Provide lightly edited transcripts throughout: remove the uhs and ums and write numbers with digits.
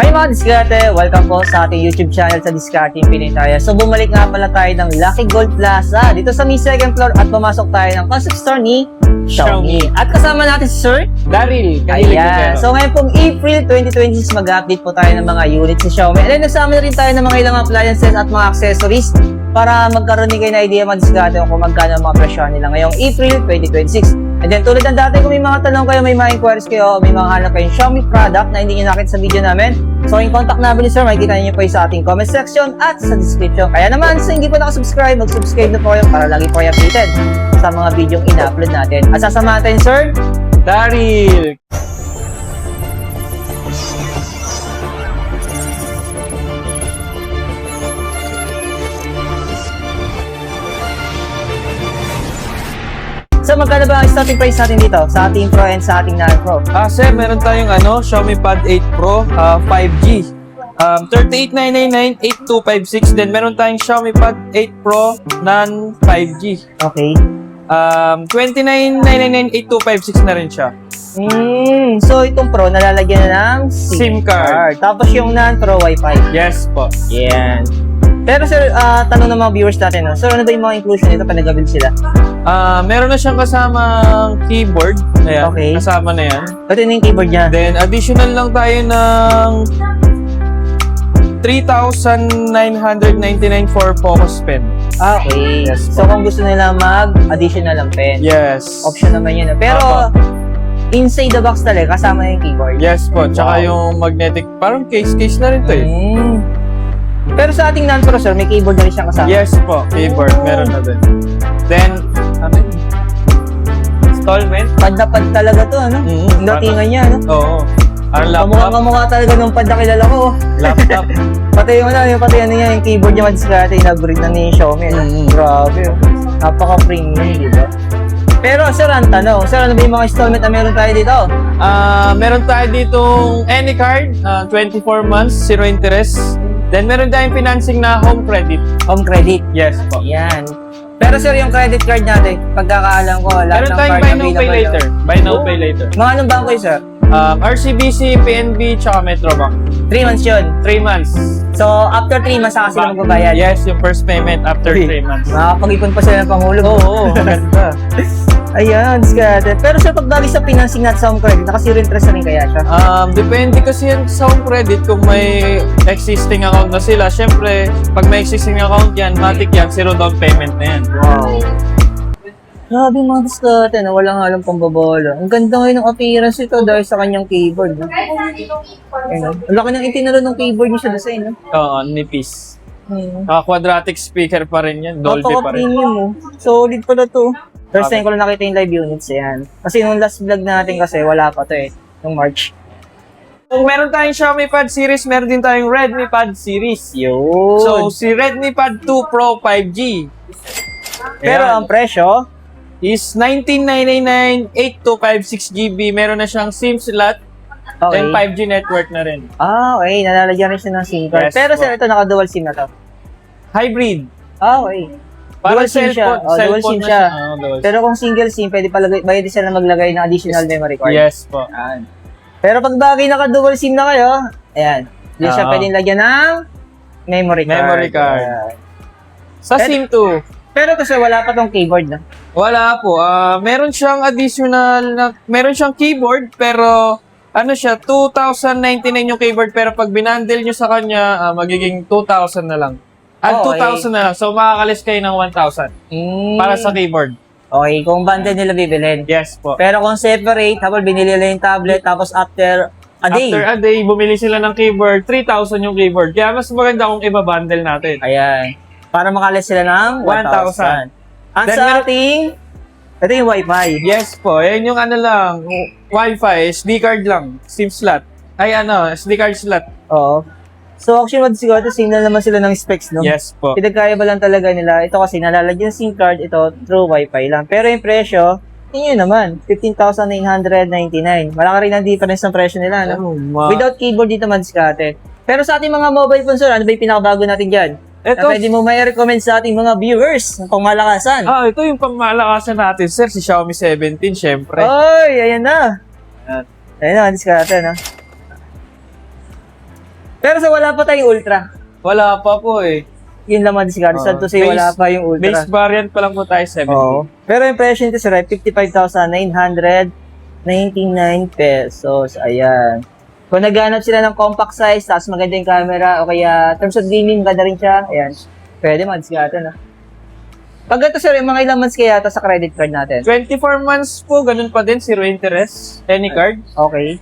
Hi mga diskarte! Welcome po sa ating YouTube channel sa Discarding Pinoy tayo. So bumalik nga pala tayo ng Lucky Gold Plaza dito sa may second floor at pumasok tayo ng concept store ni Xiaomi. At kasama natin si Sir Daryl, Ayan. So ngayon pong April 2026 mag-update po tayo ng mga units ni Xiaomi. And then nagsama na rin tayo ng mga ilang appliances at mga accessories para magkaroon din kayo na idea mga diskarte kung magkano ang mga presyo nila ngayong April 2026. And then tulad ng dati, kung may mga tanong kayo, may mga inquiries kayo, may mga hanap kayong Xiaomi product na hindi nyo nakita sa video namin, so yung contact number ni Sir, makikita nyo po sa ating comment section at sa description. Kaya naman, sa hindi po nakasubscribe, mag-subscribe na po kayo para lagi po kayo updated sa mga video ina-upload natin. At sasamahan tayo, Sir Daryl. So magkano ba ang starting price natin dito sa ating Pro and sa ating non-Pro? Sir, meron tayong Xiaomi Pad 8 Pro 5G. 38,999, 8256. Then meron tayong Xiaomi Pad 8 Pro non 5G. Okay. 29,999, 8256 na rin siya. So itong Pro nalalagyan na ng SIM card. Tapos yung non-Pro Wi-Fi. Yes po. Yan. Pero sir, tanong ng mga viewers natin, no? Sir, ano ba yung mga inclusion nito pag nag-build sila? Meron na siyang kasamang keyboard. Ayan, Okay. kasama na yan. Ito na yung keyboard niya. Then additional lang tayo ng 3,999 for focus pen. Okay. Yes, So kung gusto nila mag-additional ng pen, Yes. option naman yun. Pero inside the box talaga, kasama na yung keyboard. Yes po. Tsaka Wow. yung magnetic, parang case na rin to eh. Pero sa ating non-Pro, sir, may keyboard na rin siyang kasama. Yes po, keyboard, meron na din. Then, ano yun? Installment? Pad na pad talaga to, ano? Ang datingan niya, ano? Oo. Ang laptop. Kamukha talaga nung pad na kilala ko. Laptop. Pati yung niya, yung keyboard niya, madiskarte, inabreed na ni Xiaomi. Ano? Grabe, oh. Napaka-premium, di ba? Pero sir, ang tanong, sir, ano ba yung mga installment na meron tayo dito? Meron tayo ditong any card, 24 months, 0 interest. Then, meron tayong financing na home credit. Home credit. Yes po. Yan. Pero sir, yung credit card natin, pagkakaalam ko, lahat Meron ng tayong card buy now pay available later. daw. Buy now pay later. Mga anong bangko yun, sir? RCBC, PNB, tsaka Metrobank. 3 months yun. 3 months. So, after 3 months, saka sila magbabayad. Yes, yung first payment after 3 months. Makakapag-ipon pa sila ng panghulog. Oo, maganda. Ayan, diskarte. Pero sir, pag bali sa financing natin sa home credit, naka-zero interest na rin kaya siya? Depende kasi yan sa home credit kung may existing account na sila. Siyempre, pag may existing account yan, matik yan, 0 down payment na yan. Wow. Grabe mga diskarte na walang halang pambabola. Ang ganda ngayon ng appearance ito dahil sa kanyang keyboard. No? Ayun, ang laki ng itinalo ng keyboard niya sa design. No? Oo, nipis. Quadratic speaker pa rin yan, Dolby pa rin. Napaka-premium mo. Solid pala to. First time ko lang nakita yung live units yan. Kasi nung last vlog natin kasi wala pa to eh. Nung March. Kung meron tayong Xiaomi Pad series, meron din tayong Redmi Pad series. Yun. So, si Redmi Pad 2 Pro 5G. Pero ang presyo, is 19,999, 8256 GB. Meron na siyang SIM slot. okay. Then 5G network na rin. Okay. Nalalagyan rin siya ng SIM card. Yes, Pero po. sir, ito naka-dual SIM na to. Hybrid. Okay. Para Dual SIM siya. cellphone. Dual SIM na siya. Dual SIM. Pero kung single SIM, pwede pwede sila maglagay ng additional memory card. Yes po. Yan. Pero pag bagay naka-dual SIM na kayo, ayan. Hindi siya pwedeng lagyan ng memory card. Memory card. Ayan. Sa SIM 2, Pero kasi wala pa tong keyboard na. wala po. Meron siyang additional na, meron siyang keyboard pero ano siya, 2,099 yung keyboard pero pag binundle nyo sa kanya, magiging 2,000 na lang. At Oh, 2,000 na lang. So makakalis kayo ng 1,000 para sa keyboard. Okay, kung bundle nila bibilhin. Yes po. Pero kung separate, habang binili nila yung tablet, tapos after a day. After a day, bumili sila ng keyboard, 3,000 yung keyboard. Kaya mas maganda kung iba-bundle natin. Ayan. Para makalis sila ng 1,000. 1,000. Ang Then sa meron- ating, ito yung Wi-Fi. Yes po. Yan yung ano lang, Wi-Fi, SD card lang, SIM slot. Ay SD card slot. Oo. So actually, siguro, signal naman sila ng specs, no? Yes po. Pinagkaiba lang talaga nila. Ito kasi nalalagyan ng SIM card, ito through Wi-Fi lang. Pero yung presyo, yun naman, 15,999. Malaki rin ang difference ng presyo nila, no? Without keyboard dito madiskarte. Pero sa ating mga mobile phones, sir, ano ba yung pinakabago natin dyan? Na Ito, pwede mo may recommend sa ating mga viewers ng pangmalakasan. ito yung pangmalakasan natin, sir, si Xiaomi 17, syempre. Oy, ayan na. Ayan. Ayan na, diskarte na. Pero sa wala pa tayong Ultra. Wala pa po eh. Yun lang madiskarte. Sa to say, wala pa yung Ultra. Base variant pa lang po tayo, 70. Oo. Pero yung presyo nito sir ay 55,999 pesos. Ayan. Kung naghanap sila ng compact size, tapos maganda yung camera, o kaya terms of gaming, maganda rin siya. Ayan. Pwede madiskarte na. Pag ito sir, yung mga ilang months kaya ito sa credit card natin? 24 months po, ganun pa din, zero interest, any card. Okay.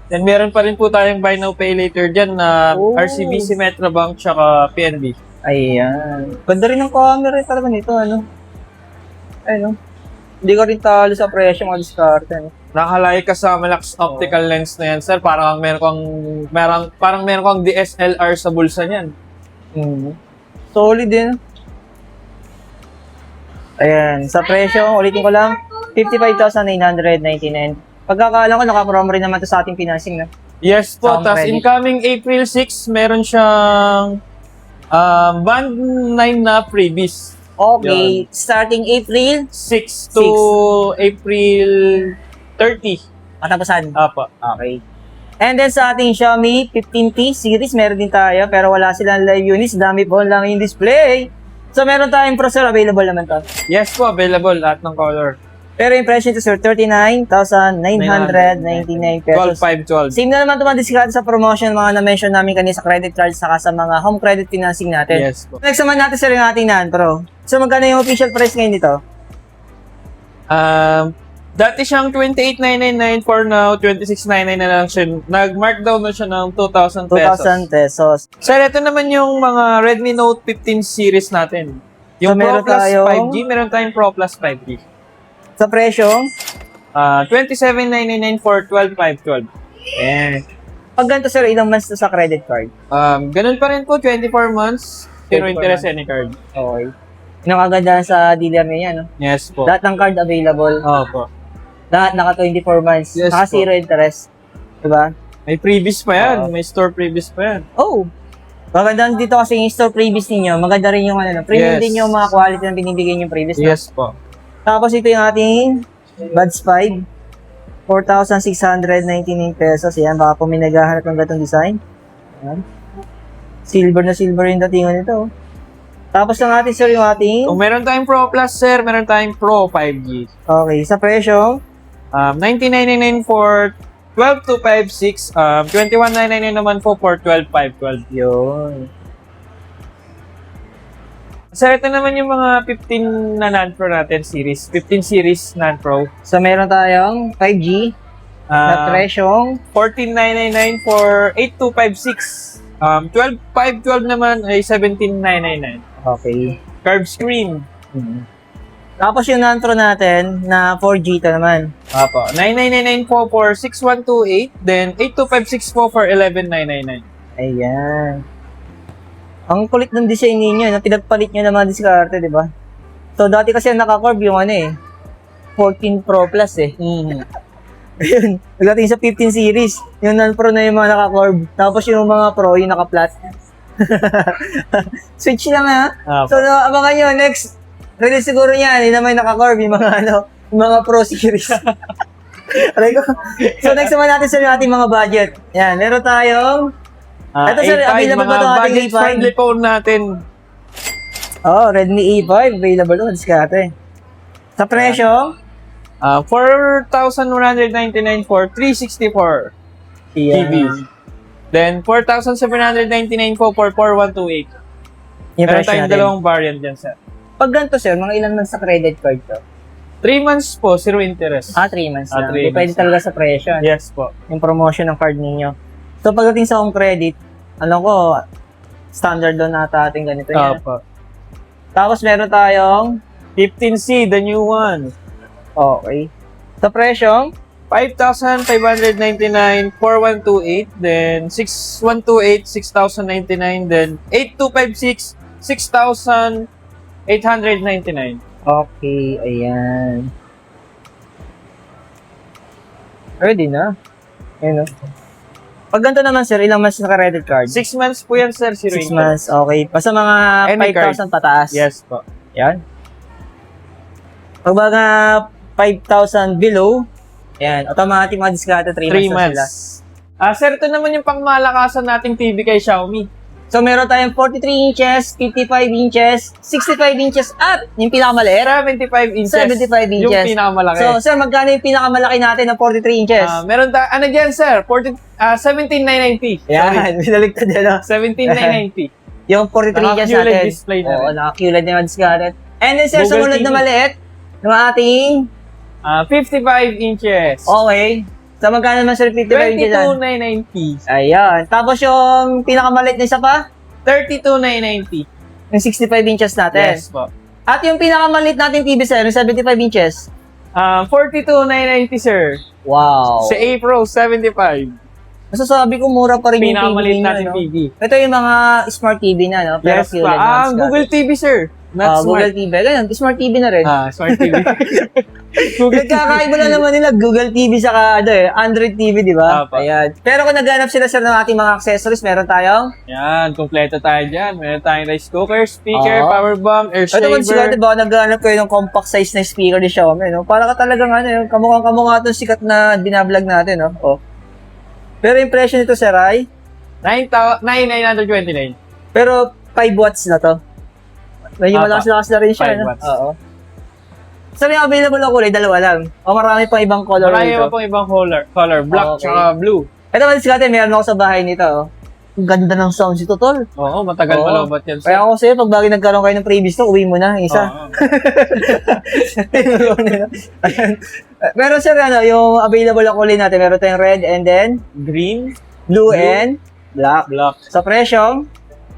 Then meron pa rin po tayong buy now pay later dyan na Oh. RCBC, Metrobank, tsaka PNB. Ayan. Ganda rin ng camera talaga nito, ano? Ano? Hindi ko rin talo sa presyo mga diskarte. No? Nakalay ka sa Malax optical lens na yan, sir. Parang meron kang DSLR sa bulsa niyan. Solid din. Ayan. Sa presyo, ulitin ko lang, 55,999. Pagkakaalam ko, nakapromo rin naman ito sa ating financing, na. Yes po. Sound Tapos ready. incoming April 6, meron siyang band 9 na freebies. Okay. Starting April, 6 to April 30. katapusan. Apa. Okay. And then sa ating Xiaomi 15T series, meron din tayo, pero wala silang live units. Dami po lang yung display. So, meron tayong Pro, sir. Available naman to. Yes po, available at ng color. Pero yung presyo nito, sir, 39,999 pesos. 12,512. Same na naman ito mga discount sa promotion, mga na-mention namin kanina sa credit cards saka sa mga home credit financing natin. Yes po. Next naman natin, sir, yung ating NAN Pro. So, magkano yung official price ngayon nito? Dati siyang 28,999 for now, 26,999 na lang siya. Nag-markdown na siya ng 2,000 pesos. 2,000 pesos. Sir, ito naman yung mga Redmi Note 15 series natin. Yung So, Pro meron Plus tayong- 5G, meron tayong Pro Plus 5G. Sa presyo, 27,999 for 12,512. pag ganito, sir, ilang months to sa credit card? Ganun pa rin po, 24 months, zero 24 interest months. any card. Okay. Nakaganda sa dealer niya, no? Yes po. Lahat ng card available. Opo. Lahat naka 24 months. Yes, Naka po. zero interest. Diba? May previous pa yan, Oo. may store previous pa yan. Oh! Maganda dito kasi yung store previous ninyo. Maganda rin yung ano, premium Yes. din yung mga quality na binibigay yung previous. no? Yes po. Tapos ito yung ating Buds 5. 4,699 pesos. Ayan, baka po may naghahanap ng gatong design. Ayan. Silver na silver yung datingan nito. Tapos lang natin, sir, yung ating... Kung meron tayong Pro Plus, sir, meron tayong Pro 5G. Okay, sa presyo, 1999 for 12,256. 21,999 naman po for 12,512. yun. Sir, ito naman yung mga 15 na NAND Pro natin series. 15 series NAND Pro. So, meron tayong 5G na presyong 14,999 for 8,256. 12,512 naman ay 17,999. okay. Curved screen. Tapos yung Nantro natin na 4G ito naman. Apo. 9,999 po for 6,128. Then 8,256 po for 11,999. Ayan. Ang kulit ng design ninyo, na pinagpalit nyo ng mga diskarte, di ba? So, dati kasi ang naka-curve yung ano eh, 14 Pro Plus eh. Ayun, pagdating sa 15 series, yung non-pro na yung mga naka-curve. Tapos yung mga pro, yung naka-flat. Switch lang ha. Apo. So, abangan nyo, next release siguro niyan, yun naman yung naka-curve, yung mga ano, yung mga pro series. Aray ko. So, next naman natin sa ating mga budget. Yan, meron tayong ito, sir, available ba ito ating budget A5? friendly phone natin. Redmi A5, available doon, diskarte. Sa presyo, 4,199 for 364 GB. Then 4,799 po for 4128. Yung Meron presyo tayong natin. dalawang variant dyan, sir. Pag ganito, sir, mga ilan man sa credit card to? 3 months po, zero interest. 3 months lang. 3 Hindi pwede months. talaga sa presyo. Yes po. Yung promotion ng card ninyo. So, pagdating sa home credit, alam ko, standard doon nata ating ganito yan. Opo. Tapos, meron tayong, 15C, the new one. okay. Sa presyo, 5,599, 4,128, then 6,128, 6,099, then 8,256, 6,899. okay, ayan. Ready na. Ayun o. Pag ganito naman, sir, ilang months na credit card? 6 months po yan, sir, zero 6 interest. months, okay. Basta mga Any 5,000 pataas. Yes po. Yan. Pag mga 5,000 below, yan, automatic mga diskarte, 3 3 months na sila. months. Sir, ito naman yung pangmalakasan nating TV kay Xiaomi. So, meron tayong 43 inches, 55 inches, 65 inches, at yung pinakamaliit, 75 inches. 75 inches. Yung pinakamalaki. So, sir, magkano yung pinakamalaki natin ng 43 inches? Meron ano dyan, sir? 17,990. Yan, binaligtad yan, no? 17,990. Yung 43 inches Naka-QLED natin. display na Oo, rin. naka-QLED na discarded. And then, sir, Google sumunod na TV. maliit, yung ating, 55 inches. okay. So, magkano naman, sir, 55 inches yan? 22,990. Ayan. Tapos yung pinakamaliit na isa pa, 32,990. yung 65 inches natin. Yes po. At yung pinakamaliit nating TV, sir, yung 75 inches. 42,990, sir. Wow. Sa A Pro, 75. Masasabi ko, mura pa rin yung TV Pinakamalit niyo, natin no? TV. Ito yung mga smart TV na, no? Pero Yes QLED pa. na discarded. Google TV, sir. Not smart. Google TV. Ganyan, smart TV na rin. Smart TV. Google Nagkakaiba lang naman nila, Google TV saka Android TV, di ba? Apa. Ayan. Pero kung naghanap sila ng ating mga accessories, meron tayong Yan, kompleto tayo dyan. Meron tayong rice cooker, speaker, Oo. power bank, air ito man siguro, saver. diba, naghanap kayo ng compact size na speaker ni Xiaomi, no? Para ka talagang kamukhang-kamukha itong sikat na binablog natin, no? Oh. Pero yung presyo nito, sir, ay 9,929. pero 5 watts na to. Medyo Apa. malakas-lakas na rin siya, 5 no? watts. Oo. So, yung available na kulay, dalawa lang. O marami pang ibang color Marami nito. pa pong ibang color. Black Okay. tsaka blue. Ito, malis ka meron ako sa bahay nito, oh. Ang ganda ng sounds ito, tol. Oo, matagal Oo. malobot yan, sir. Kaya ako sa'yo, pag bagay nagkaroon kayo ng previous to, uwi mo na, ang isa. Oo. Ayan. Pero sir, yung available na kulay natin, meron tayong red and then Green, blue Blue. and black. black. Sa presyo,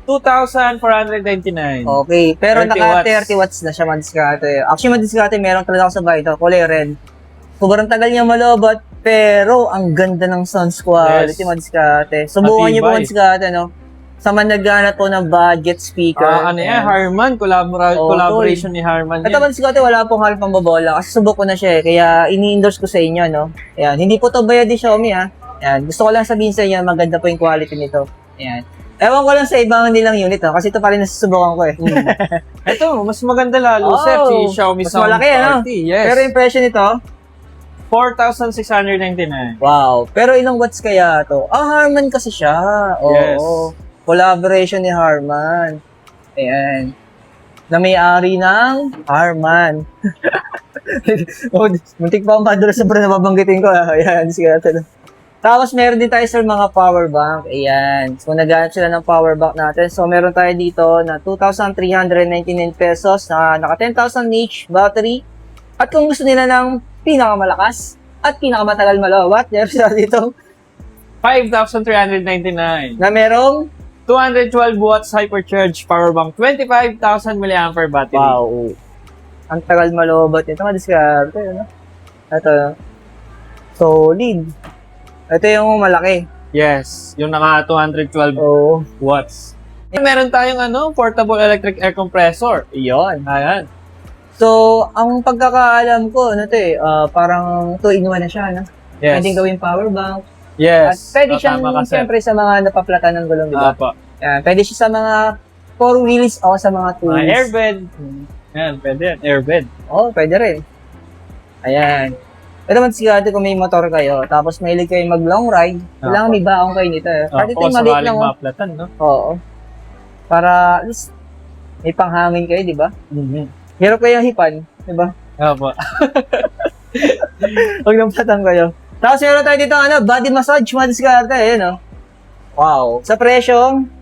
2,499. okay. Pero 30 naka watts. 30 watts na siya madiskarte. Actually, madiskarte, meron talaga ako sa bahay ito, kulay red. Sobrang tagal niya malobot, pero ang ganda ng sounds quality, Yes. madiskarte. Subukan niyo po Matibay. madiskarte, no? Sa man naghanap po ng budget speaker. Ano yan, Harman, Oo, collaboration ni Harman Ito yan. man siguro wala pong halong pambobola kasi subok ko na siya kaya ini-endorse ko sa inyo, no? Ayan, hindi po to bayad ni Xiaomi, ha? Ayan, gusto ko lang sabihin sa inyo, maganda po yung quality nito. Ayan. Ewan ko lang sa ibang nilang unit, ha? Kasi ito pa rin nasusubukan ko, eh. Ito, mas maganda lalo, Oh, sir, si Xiaomi mas Sound malaki, ano? Party. Yes. Pero yung presyo nito, 4,699. wow. Pero ilang watts kaya to? Harman kasi siya. Oo. Yes. Collaboration ni Harman. Ayan. Na may-ari ng Harman. Oh, muntik pa akong madula sa brand na babanggitin ko. Ayan, sige natin. Tapos meron din tayo sa mga power bank. Ayan. So, naghanap sila ng power bank natin. So, meron tayo dito na 2,399 pesos na naka 10,000 mAh battery. At kung gusto nila ng pinakamalakas at pinakamatagal malawat, meron sila dito 5,399. na merong 212 watts hypercharge power bank, 25,000 mAh battery. wow. Ang tagal malawat nito. Madiskarte, ano? Ito. Solid. Ito yung malaki. Yes, yung naka 212 Oo. watts. Meron tayong portable electric air compressor. Iyon. Ayan. So, ang pagkakaalam ko, parang 2-in-1 na siya, no? Yes. Pwedeng gawing power bank. At Yes. pwede siyang, Tama ka, sir. siyempre, sa mga napaplatan ng gulong, di ba? Apa. Yan. Pwede siya sa mga 4 wheels o sa mga 2 Mga wheels. airbed. Ayan, pwede yan. Airbed. Oo, pwede rin. Ayan. Ito man sigurado kung may motor kayo, tapos mahilig kayo mag-long ride, kailangan may baong kayo nito. Kahit ito yung maliit lang, oh. maplatan, no? Oo. Para, at least, may panghangin kayo, di ba? Hirap kayong hipan, di ba? Apa. Huwag nang patang kayo. Tapos meron tayo dito, body massage, madiskarte, no? Wow. Sa presyong,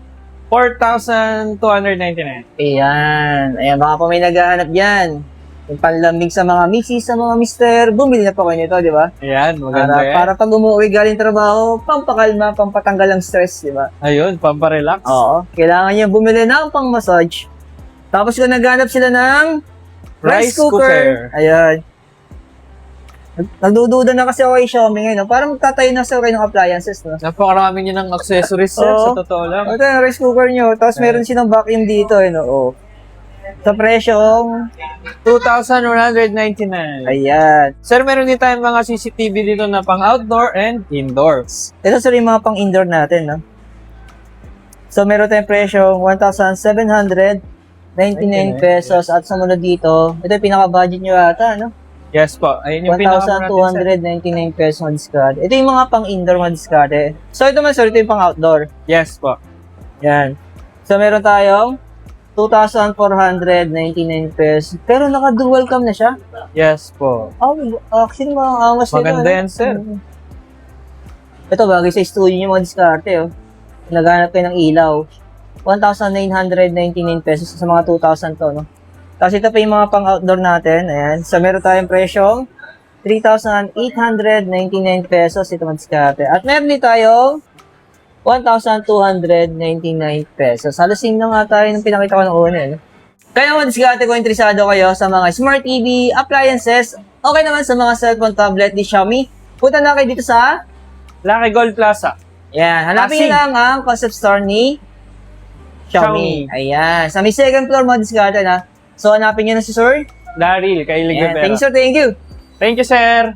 4,299. ayan. Ayan, baka po may naghahanap yan. Yung panlamig sa mga misis, sa mga mister, bumili na po kayo nito, di ba? Ayan, maganda yan. Para pag umuwi galing trabaho, pampakalma, pampatanggal ng stress, di ba? Ayun, pamparelax. Oo. Kailangan niya bumili ng pang-massage. Tapos kung naghanap sila ng rice cooker. Ayan. Nagdududa na kasi ako kay Xiaomi ngayon. No? Parang magtatayo na sa kayo ng appliances, no? Napakarami niya ng accessories, sir, Oo. sa totoo lang. Ito yung rice cooker nyo. Tapos meron silang vacuum dito, no? Oh. Sa presyong, 2,199. ayan. Sir, meron din tayong mga CCTV dito na pang outdoor and indoors. Ito sa yung mga pang-indoor natin, no? So, meron tayong presyong 1,799 pesos at sumunod dito, ito yung pinaka-budget nyo ata, no? Yes po. Ayun yung pinakamura natin, sir. 1,299 pesos mga discard. Ito yung mga pang-indoor mga discard. So ito man sir, ito yung pang-outdoor. Yes po. Yan. So meron tayong 2,499 pesos. Pero naka-dual cam na siya. Yes po. Oh, actually mga angas nito. Maganda yan, sir. Ito bagay sa studio yung mga diskarte. Oh. Naghanap kayo ng ilaw. 1,999 pesos sa mga 2,000 to. No? Tapos ito pa yung mga pang-outdoor natin. Ayan. So meron tayong presyong 3,899 pesos. Ito mga diskarte. At meron din tayong 1,299 pesos. Halasing na nga tayo ng pinakita ko ng una. No? Kaya mga diskarte kung interesado kayo sa mga smart TV, appliances, okay naman sa mga cellphone, tablet, di Xiaomi, punta na kayo dito sa Lucky Gold Plaza. yan, hanapin Pasig. nyo lang ang concept store ni Xiaomi. Xiaomi. Ayan. Sa may second floor, mga diskarte na. So, hanapin nyo na si Sir. Daryl, kay Ayan. Ligabera. Thank you, sir. Thank you. Thank you, sir.